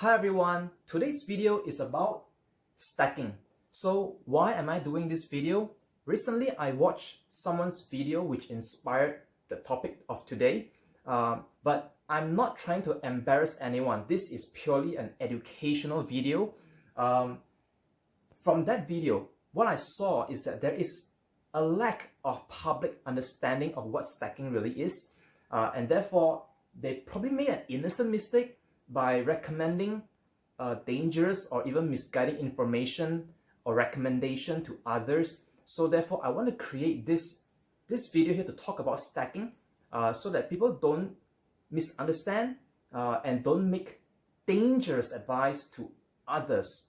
Hi everyone, today's video is about stacking. So why am I doing this video? Recently I watched someone's video which inspired the topic of today, but I'm not trying to embarrass anyone. This is purely an educational video. From that video, what I saw is that there is a lack of public understanding of what stacking really is, and therefore they probably made an innocent mistake by recommending dangerous or even misguiding information or recommendation to others. So therefore, I want to create this video here to talk about stacking so that people don't misunderstand and don't make dangerous advice to others.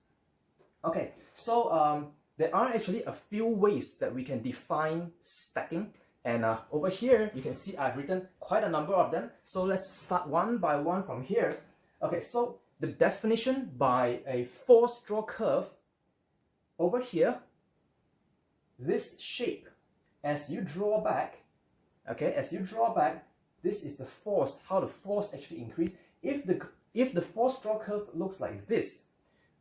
Okay, so there are actually a few ways that we can define stacking. And over here, you can see I've written quite a number of them. So let's start one by one from here. Okay, so the definition by a four-straw curve over here, this shape, as you draw back, okay, as you draw back, this is the force, how the force actually increase. If the four-straw curve looks like this,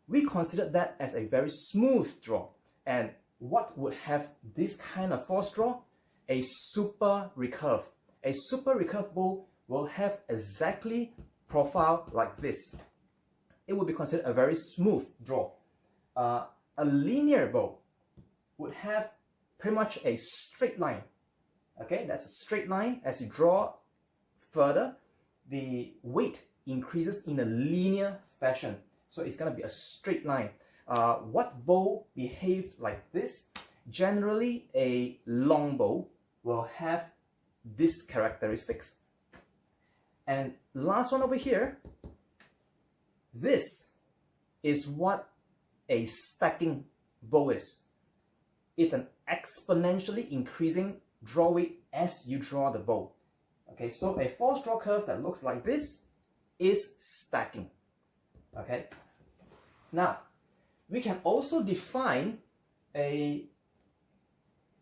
we consider that as a very smooth draw. And what would have this kind of four-straw? A super recurve. A super recurve bow will have exactly profile like this. It would be considered a very smooth draw. A linear bow would have pretty much a straight line. Okay, that's a straight line. As you draw further, the weight increases in a linear fashion. So it's going to be a straight line. What bow behave like this? Generally, a long bow will have these characteristics. And last one over here, this is what a stacking bow is. It's an exponentially increasing draw weight as you draw the bow. Okay, so a four-straw curve that looks like this is stacking. Okay, now we can also define a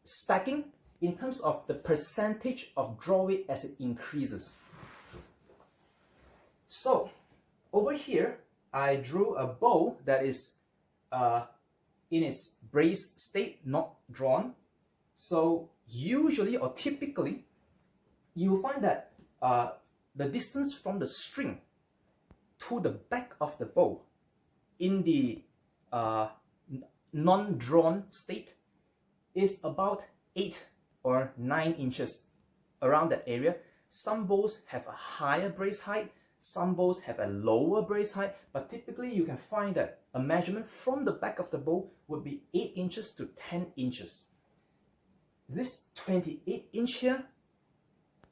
stacking in terms of the percentage of draw weight as it increases. So over here, I drew a bow that is in its brace state, not drawn. So usually or typically, you will find that the distance from the string to the back of the bow in the non-drawn state is about 8 or 9 inches, around that area. Some bows have a higher brace height, some bows have a lower brace height, but typically you can find that a measurement from the back of the bow would be 8 inches to 10 inches. This 28 inch here,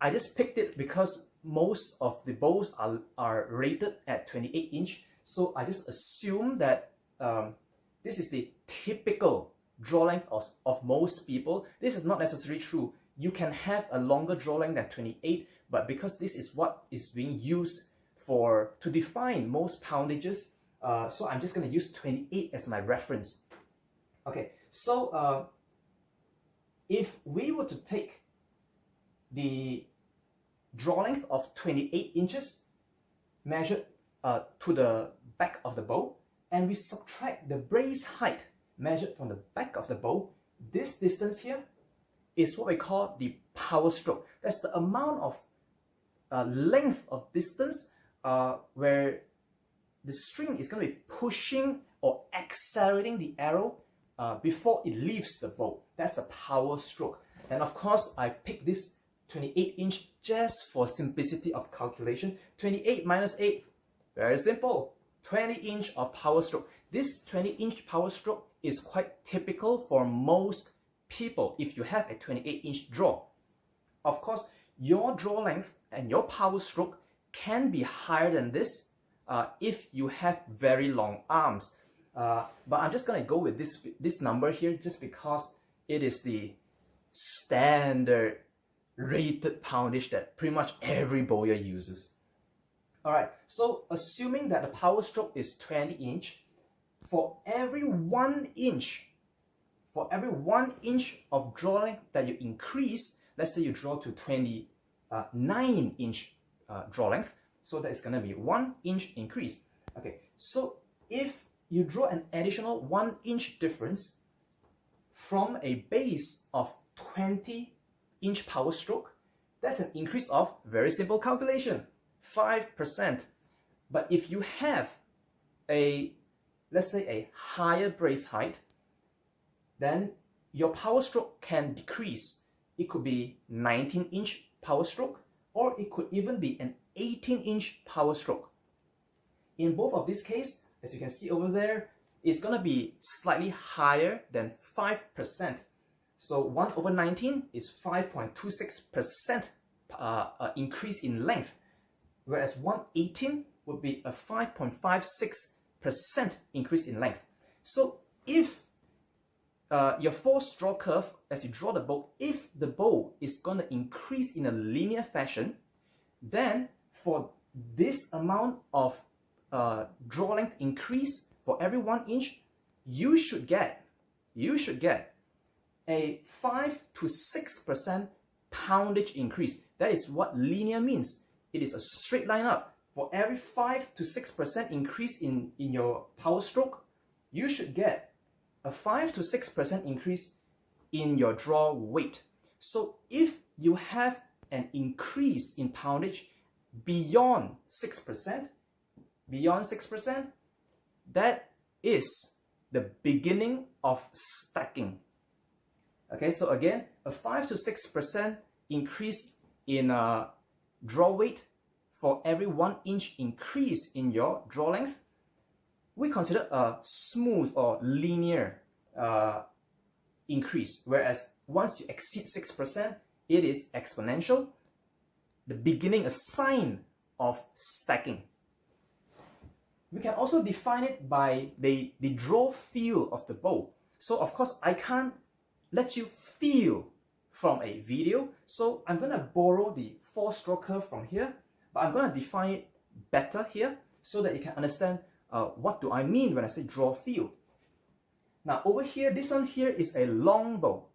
I just picked it because most of the bows are rated at 28 inch. So I just assume that this is the typical draw length of most people. This is not necessarily true. You can have a longer draw length than 28, but because this is what is being used to define most poundages, so I'm just going to use 28 as my reference. Okay, so if we were to take the draw length of 28 inches measured to the back of the bow, and we subtract the brace height measured from the back of the bow, this distance here is what we call the power stroke. That's the amount of length of distance where the string is going to be pushing or accelerating the arrow before it leaves the bow. That's the power stroke. And of course, I picked this 28 inch just for simplicity of calculation. 28 minus 8, very simple, 20 inch of power stroke. This 20 inch power stroke is quite typical for most people if you have a 28 inch draw. Of course, your draw length and your power stroke can be higher than this if you have very long arms. But I'm just going to go with this number here just because it is the standard rated poundage that pretty much every bowyer uses. Alright, so assuming that the power stroke is 20 inch, for every 1 inch of draw length that you increase, let's say you draw to 29 inch draw length, so that is going to be 1 inch increase. Okay, so if you draw an additional 1 inch difference from a base of 20-inch power stroke, that's an increase of, very simple calculation, 5%. But if you have let's say a higher brace height, then your power stroke can decrease. It could be 19-inch power stroke, or it could even be an 18-inch power stroke. In both of these cases, as you can see over there, it's going to be slightly higher than 5%. So 1 over 19 is 5.26% increase in length, whereas 118 would be a 5.56% increase in length. So if your force draw curve, as you draw the bow, if the bow is going to increase in a linear fashion, then for this amount of draw length increase for every 1 inch, you should get a 5 to 6% poundage increase. That is what linear means. It is a straight line up. For every 5 to 6% increase in your power stroke, you should get a 5 to 6% increase in your draw weight. So if you have an increase in poundage beyond 6%, that is the beginning of stacking. Okay, so again, a 5 to 6% increase in draw weight for every 1 inch increase in your draw length, we consider a smooth or linear increase. Whereas once you exceed 6%, it is exponential, the beginning, a sign of stacking. We can also define it by the draw feel of the bow. So of course, I can't let you feel from a video, so I'm going to borrow the force draw curve from here, but I'm going to define it better here so that you can understand what do I mean when I say draw feel. Now over here, this one here is a long bow.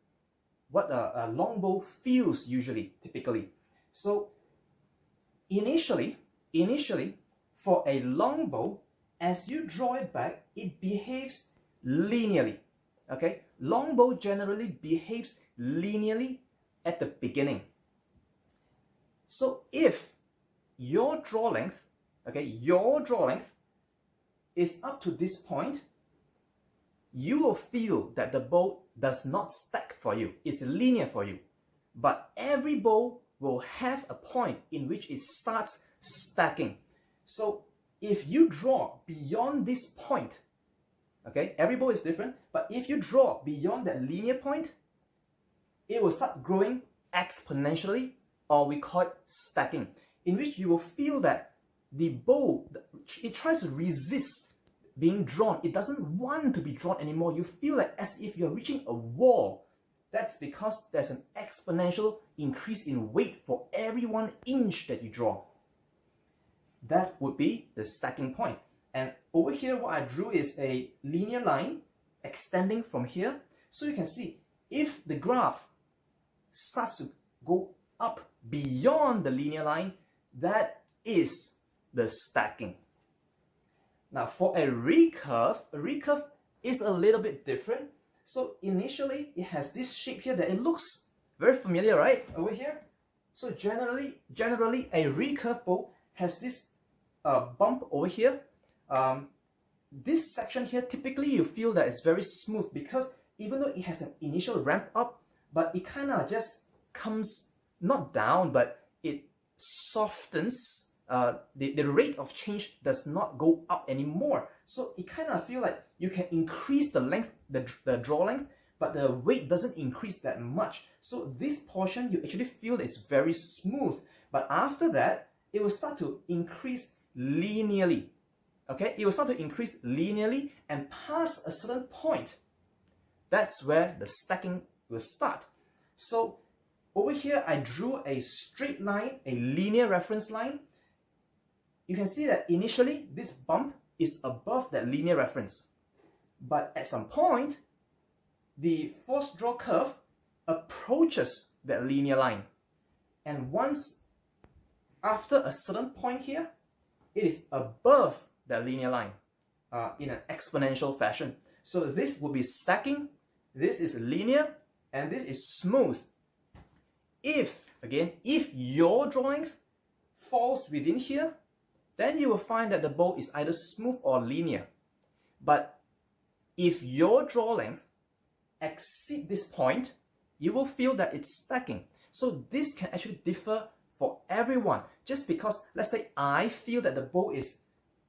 What a long bow feels typically. So initially, for a long bow, as you draw it back, it behaves linearly. Okay, long bow generally behaves linearly at the beginning. So if your draw length, is up to this point, you will feel that the bow does not stack for you. It's linear for you. But every bow will have a point in which it starts stacking. So if you draw beyond this point, okay, every bow is different, but if you draw beyond that linear point, it will start growing exponentially, or we call it stacking, in which you will feel that the bow, it tries to resist being drawn. It doesn't want to be drawn anymore. You feel like as if you're reaching a wall. That's because there's an exponential increase in weight for every 1 inch that you draw. That would be the stacking point. And over here, what I drew is a linear line extending from here. So you can see, if the graph starts to go up beyond the linear line, that is the stacking. Now for a recurve is a little bit different. So initially, it has this shape here that it looks very familiar, right? Over here. So generally a recurve bow has this bump over here. This section here, typically you feel that it's very smooth because even though it has an initial ramp up, but it kind of just comes not down, but it softens. The rate of change does not go up anymore. So it kind of feel like you can increase the length, the draw length, but the weight doesn't increase that much. So this portion, you actually feel it's very smooth. But after that, it will start to increase linearly. Okay, it will start to increase linearly, and past a certain point, that's where the stacking will start. So over here, I drew a straight line, a linear reference line. You can see that initially, this bump is above that linear reference. But at some point, the force draw curve approaches that linear line. And once, after a certain point here, it is above that linear line in an exponential fashion. So this would be stacking, this is linear, and this is smooth. If your draw length falls within here, then you will find that the bow is either smooth or linear. But if your draw length exceeds this point, you will feel that it's stacking. So this can actually differ for everyone. Just because, let's say, I feel that the bow is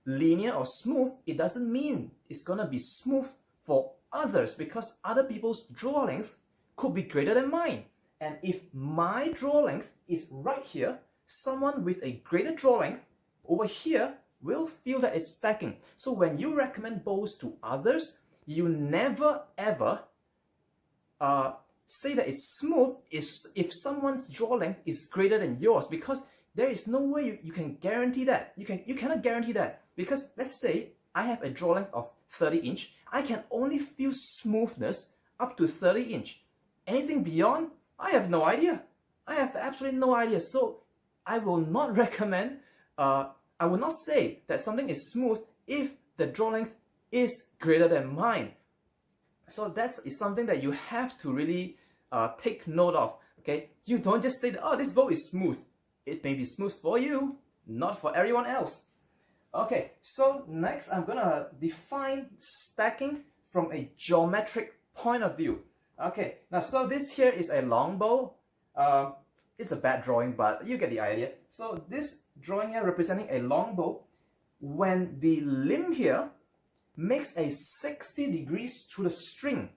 linear or smooth, it doesn't mean it's gonna be smooth for others, because other people's draw length could be greater than mine. And if my draw length is right here, someone with a greater draw length over here will feel that it's stacking. So when you recommend bows to others, you never ever say that it's smooth if someone's draw length is greater than yours, because there is no way you can guarantee that. You cannot guarantee that, because let's say I have a draw length of 30 inch, I can only feel smoothness up to 30 inch. Anything beyond, I have no idea. I have absolutely no idea. So I will not recommend, I will not say that something is smooth if the draw length is greater than mine. So that is something that you have to really take note of. Okay, you don't just say that, oh, this bow is smooth. It may be smooth for you, not for everyone else. Okay, so next I'm gonna define stacking from a geometric point of view. Okay, now so this here is a long bow. It's a bad drawing, but you get the idea. So this drawing here representing a long bow, when the limb here makes a 60 degrees to the string,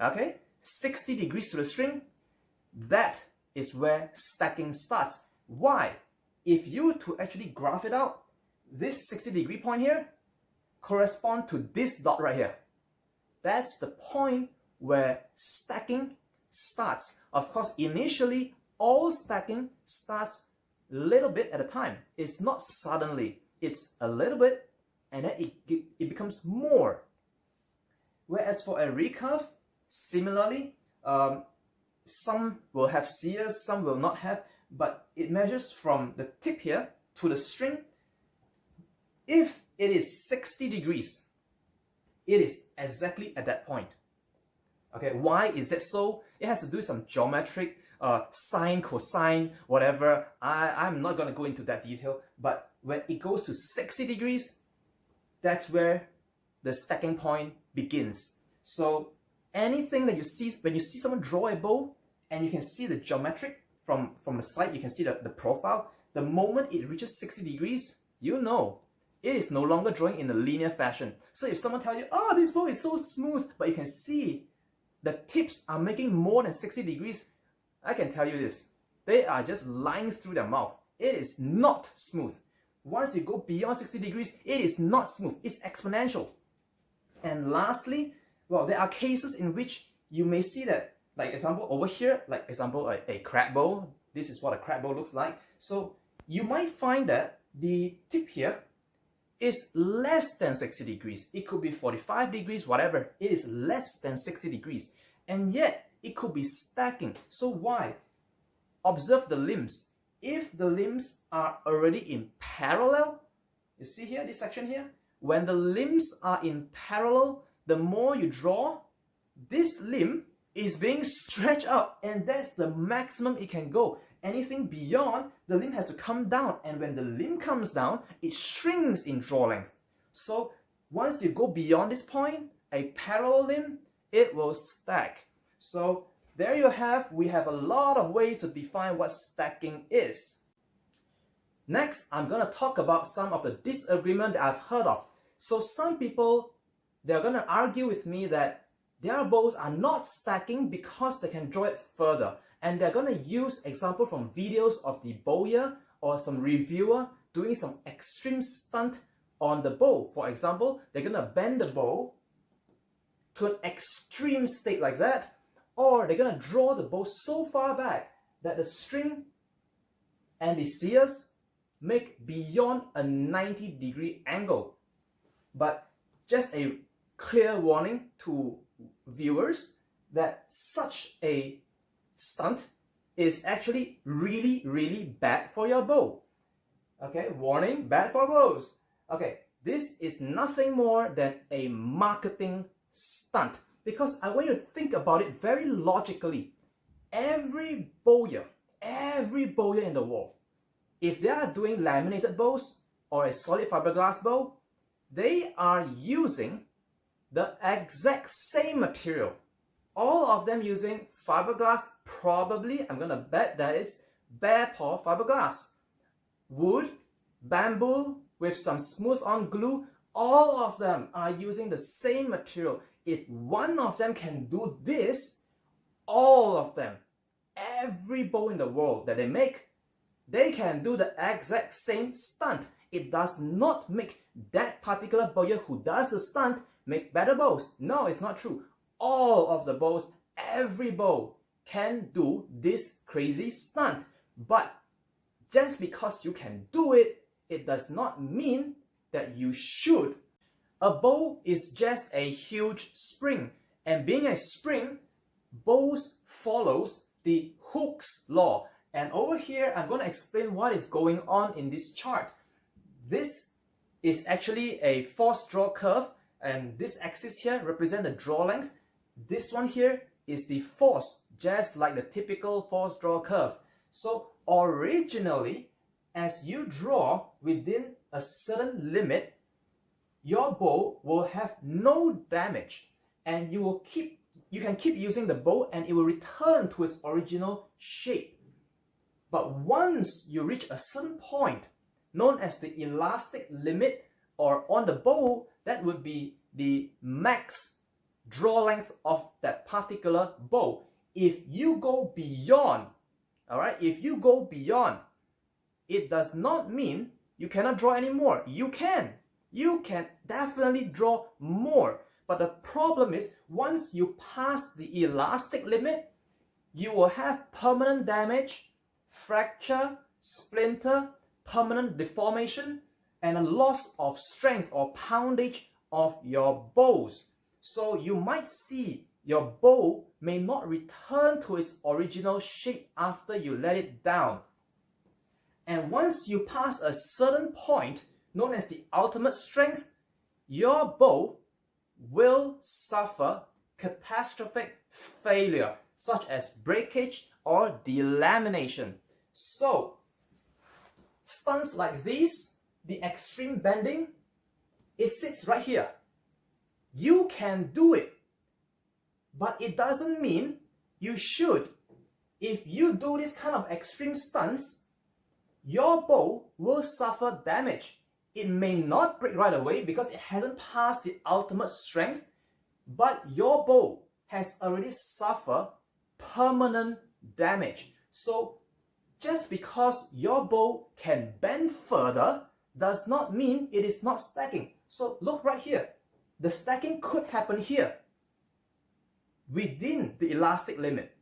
okay, 60 degrees to the string, that is where stacking starts. Why? If you to actually graph it out, this 60-degree point here corresponds to this dot right here. That's the point where stacking starts. Of course, initially, all stacking starts a little bit at a time. It's not suddenly. It's a little bit, and then it becomes more. Whereas for a recurve, similarly, some will have sears, some will not have, but it measures from the tip here to the string. If it is 60 degrees, it is exactly at that point. Okay, why is that so? It has to do with some geometric, sine, cosine, whatever. I'm not going to go into that detail, but when it goes to 60 degrees, that's where the stacking point begins. So anything that you see, when you see someone draw a bow, and you can see the geometric from the side, you can see the profile, the moment it reaches 60 degrees, you know, it is no longer drawing in a linear fashion. So if someone tells you, oh, this bow is so smooth, but you can see the tips are making more than 60 degrees, I can tell you this, they are just lying through their mouth. It is not smooth. Once you go beyond 60 degrees, it is not smooth. It's exponential. And lastly, well, there are cases in which you may see that, like example over here, like example a crab bow. This is what a crab bow looks like. So you might find that the tip here is less than 60 degrees. It could be 45 degrees, whatever. It is less than 60 degrees. And yet, it could be stacking. So why? Observe the limbs. If the limbs are already in parallel, you see here, this section here, when the limbs are in parallel, the more you draw, this limb is being stretched out, and that's the maximum it can go. Anything beyond, the limb has to come down, and when the limb comes down, it shrinks in draw length. So once you go beyond this point, a parallel limb, it will stack. So there you have, we have a lot of ways to define what stacking is. Next, I'm going to talk about some of the disagreement that I've heard of. So some people, they're going to argue with me that their bows are not stacking because they can draw it further. And they're going to use example from videos of the bowyer or some reviewer doing some extreme stunt on the bow. For example, they're going to bend the bow to an extreme state like that, or they're going to draw the bow so far back that the string and the sears make beyond a 90-degree angle. But just a clear warning to viewers that such a stunt is actually really, really bad for your bow. Okay, warning, bad for bows. Okay, This is nothing more than a marketing stunt, because I want you to think about it very logically. Every bowyer in the world, if they are doing laminated bows or a solid fiberglass bow, they are using the exact same material. All of them using fiberglass, probably, I'm gonna bet that it's bear paw fiberglass. Wood, bamboo, with some smooth on glue, all of them are using the same material. If one of them can do this, all of them, every bow in the world that they make, they can do the exact same stunt. It does not make that particular bowyer who does the stunt make better bows. No, it's not true. All of the bows, every bow can do this crazy stunt. But just because you can do it, it does not mean that you should. A bow is just a huge spring, and being a spring, bows follows the Hooke's law. And over here, I'm going to explain what is going on in this chart. This is actually a force draw curve, and this axis here represents the draw length. This one here is the force, just like the typical force draw curve. So originally, as you draw within a certain limit, your bow will have no damage, and you can keep using the bow and it will return to its original shape. But once you reach a certain point, known as the elastic limit, or on the bow, that would be the max draw length of that particular bow. If you go beyond, if you go beyond, it does not mean you cannot draw anymore. You can definitely draw more. But the problem is, once you pass the elastic limit, you will have permanent damage, fracture, splinter, permanent deformation, and a loss of strength or poundage of your bows. So you might see your bow may not return to its original shape after you let it down. And once you pass a certain point, known as the ultimate strength, your bow will suffer catastrophic failure, such as breakage or delamination. So, stunts like these, the extreme bending, it sits right here. You can do it, but it doesn't mean you should. If you do this kind of extreme stunts, your bow will suffer damage. It may not break right away because it hasn't passed the ultimate strength, but your bow has already suffered permanent damage. So just because your bow can bend further does not mean it is not stacking. So look right here. The stacking could happen here within the elastic limit.